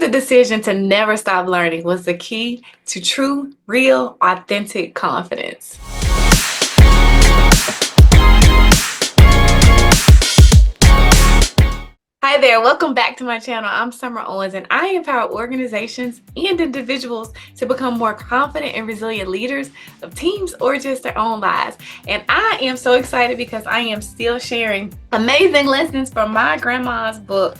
the decision to never stop learning was the key to true, real, authentic confidence. Hi there, welcome back to my channel. I'm Summer Owens and I empower organizations and individuals to become more confident and resilient leaders of teams or just their own lives. And I am so excited because I am still sharing amazing lessons from my grandma's book,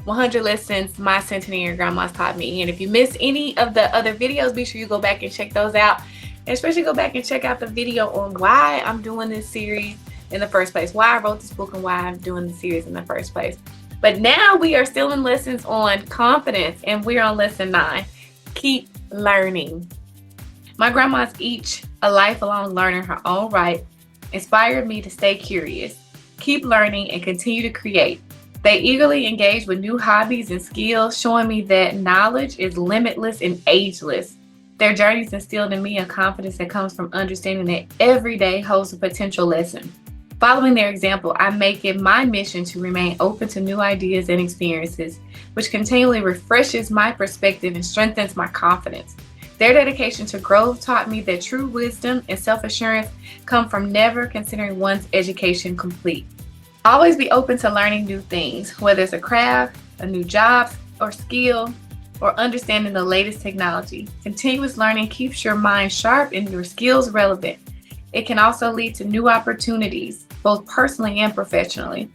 100 Lessons My Centenarian Grandma's Taught Me. And if you missed any of the other videos, be sure you go back and check those out. And especially go back and check out the video on why I'm doing this series in the first place, why I wrote this book and why I'm doing the series in the first place. But now we are still in lessons on confidence, and we're on lesson 9, keep learning. My grandma's each a lifelong learner in her own right inspired me to stay curious, keep learning, and continue to create. They eagerly engage with new hobbies and skills, showing me that knowledge is limitless and ageless. Their journeys instilled in me a confidence that comes from understanding that every day holds a potential lesson. Following their example, I make it my mission to remain open to new ideas and experiences, which continually refreshes my perspective and strengthens my confidence. Their dedication to growth taught me that true wisdom and self-assurance come from never considering one's education complete. Always be open to learning new things, whether it's a craft, a new job or skill, or understanding the latest technology. Continuous learning keeps your mind sharp and your skills relevant. It can also lead to new opportunities, both personally and professionally.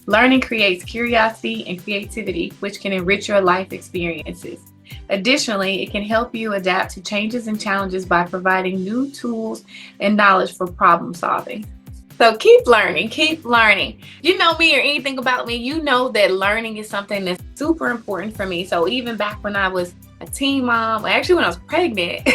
Learning creates curiosity and creativity, which can enrich your life experiences. Additionally, it can help you adapt to changes and challenges by providing new tools and knowledge for problem solving. So keep learning, keep learning. You know me or anything about me, you know that learning is something that's super important for me. So even back when I was a teen mom, actually when I was pregnant,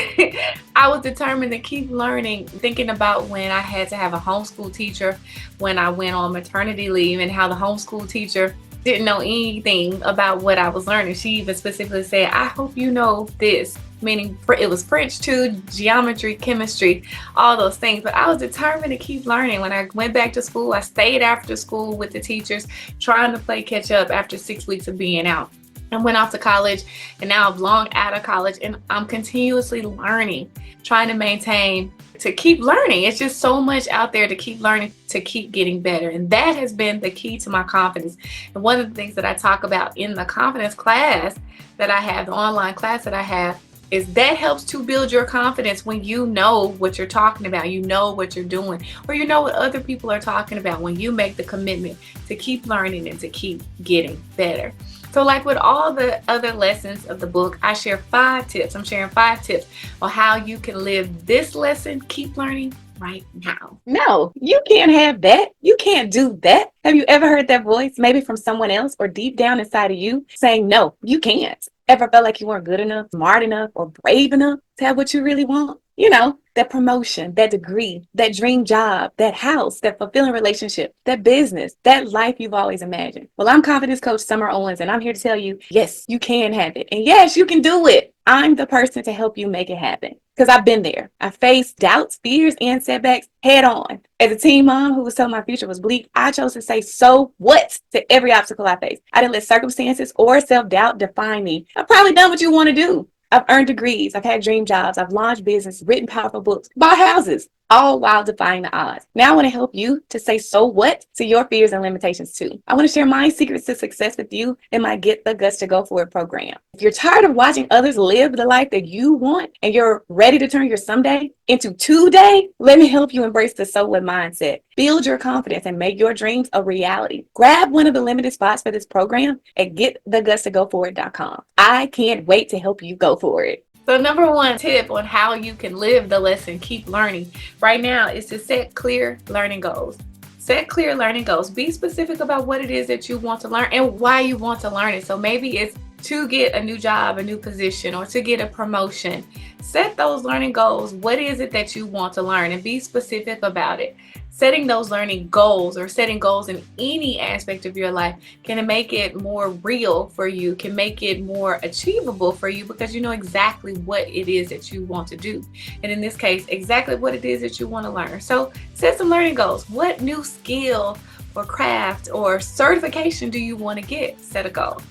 I was determined to keep learning, thinking about when I had to have a homeschool teacher, when I went on maternity leave, and how the homeschool teacher didn't know anything about what I was learning. She even specifically said, I hope you know this, meaning it was French too, geometry, chemistry, all those things. But I was determined to keep learning. When I went back to school, I stayed after school with the teachers, trying to play catch up after 6 weeks of being out. I went off to college, and now I'm long out of college, and I'm continuously learning, trying to maintain, to keep learning. It's just so much out there to keep learning, to keep getting better. And that has been the key to my confidence. And one of the things that I talk about in the confidence class that I have, the online class that I have, is that helps to build your confidence when you know what you're talking about, you know what you're doing, or you know what other people are talking about, when you make the commitment to keep learning and to keep getting better. So like with all the other lessons of the book, I share 5 tips. I'm sharing 5 tips on how you can live this lesson, keep learning, right now. No, you can't have that. You can't do that. Have you ever heard that voice, maybe from someone else or deep down inside of you, saying, no, you can't? Ever felt like you weren't good enough, smart enough, or brave enough to have what you really want? You know, that promotion, that degree, that dream job, that house, that fulfilling relationship, that business, that life you've always imagined. Well, I'm confidence coach Summer Owens, and I'm here to tell you, yes, you can have it. And yes, you can do it. I'm the person to help you make it happen, because I've been there. I faced doubts, fears, and setbacks head on. As a teen mom who was told my future was bleak, I chose to say, so what, to every obstacle I faced. I didn't let circumstances or self-doubt define me. I've probably done what you want to do. I've earned degrees, I've had dream jobs, I've launched business, written powerful books, bought houses, all while defying the odds. Now I want to help you to say so what to your fears and limitations too. I want to share my secrets to success with you in my Get the Guts to Go For It program. If you're tired of watching others live the life that you want and you're ready to turn your someday into today, let me help you embrace the so what mindset. Build your confidence and make your dreams a reality. Grab one of the limited spots for this program at getthegutstogoforit.com. I can't wait to help you go for it. So number 1 tip on how you can live the lesson, keep learning, right now is to set clear learning goals. Set clear learning goals. Be specific about what it is that you want to learn and why you want to learn it. So maybe it's to get a new job, a new position, or to get a promotion. Set those learning goals. What is it that you want to learn, and be specific about it. Setting those learning goals, or setting goals in any aspect of your life, can make it more real for you, can make it more achievable for you, because you know exactly what it is that you want to do. And in this case, exactly what it is that you want to learn. So set some learning goals. What new skill or craft or certification do you want to get? Set a goal.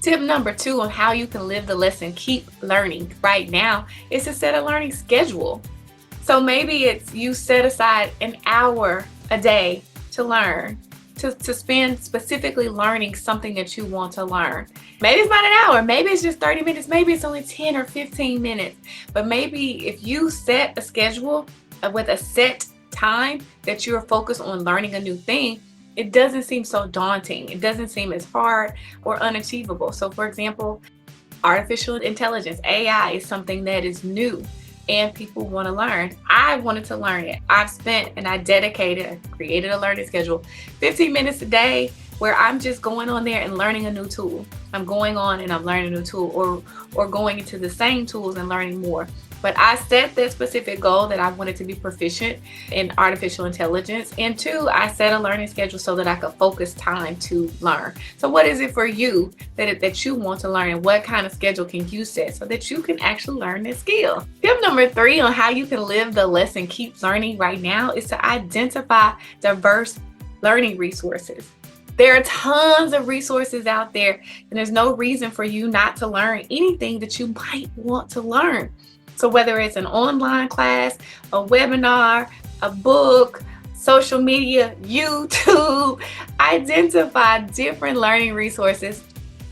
Tip number 2 on how you can live the lesson, keep learning right now, is to set a learning schedule. So maybe it's you set aside an hour a day to learn, to spend specifically learning something that you want to learn. Maybe it's not an hour, maybe it's just 30 minutes, maybe it's only 10 or 15 minutes. But maybe if you set a schedule with a set time that you're focused on learning a new thing, it doesn't seem so daunting. It doesn't seem as hard or unachievable. So for example, artificial intelligence, AI, is something that is new and people want to learn. I wanted to learn it. I've spent and I created a learning schedule, 15 minutes a day, where I'm just going on there and learning a new tool. I'm going on and I'm learning a new tool, or going into the same tools and learning more. But I set that specific goal that I wanted to be proficient in artificial intelligence. And 2, I set a learning schedule so that I could focus time to learn. So what is it for you that you want to learn, and what kind of schedule can you set so that you can actually learn this skill? Tip number 3 on how you can live the lesson, keep learning right now, is to identify diverse learning resources. There are tons of resources out there, and there's no reason for you not to learn anything that you might want to learn. So whether it's an online class, a webinar, a book, social media, YouTube, identify different learning resources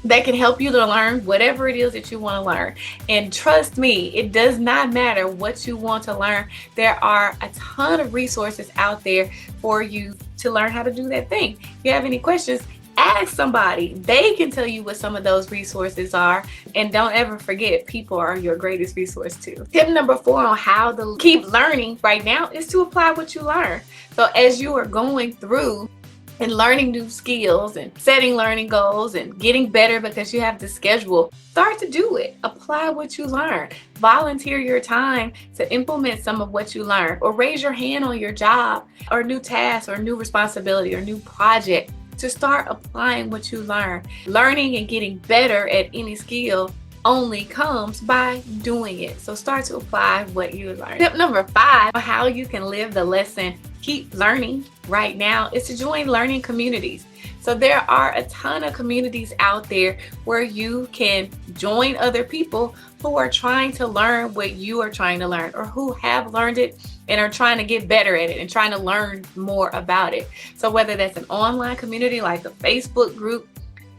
that can help you to learn whatever it is that you want to learn. And trust me, it does not matter what you want to learn. There are a ton of resources out there for you to learn how to do that thing. If you have any questions, ask somebody. They can tell you what some of those resources are. And don't ever forget, people are your greatest resource too. Tip number 4 on how to keep learning right now is to apply what you learn. So as you are going through and learning new skills and setting learning goals and getting better because you have the schedule, start to do it. Apply what you learn. Volunteer your time to implement some of what you learn, or raise your hand on your job or new task or new responsibility or new project to start applying what you learn. Learning and getting better at any skill only comes by doing it. So start to apply what you learn. Tip number 5 on how you can live the lesson, keep learning right now, is to join learning communities. So there are a ton of communities out there where you can join other people who are trying to learn what you are trying to learn, or who have learned it and are trying to get better at it and trying to learn more about it. So whether that's an online community like a Facebook group,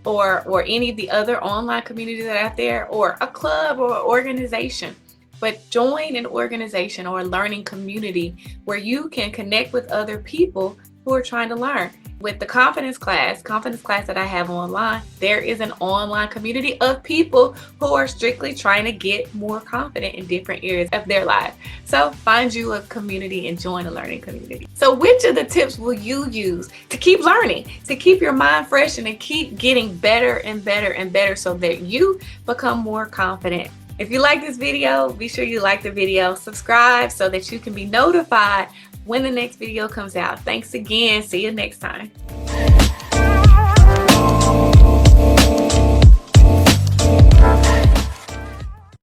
or any of the other online communities that are out there, or a club or organization. But join an organization or a learning community where you can connect with other people who are trying to learn. With the confidence class that I have online, there is an online community of people who are strictly trying to get more confident in different areas of their life. So find you a community and join a learning community. So which of the tips will you use to keep learning, to keep your mind fresh, and to keep getting better and better and better so that you become more confident? If you like this video, be sure you like the video, subscribe so that you can be notified when the next video comes out. Thanks again. See you next time.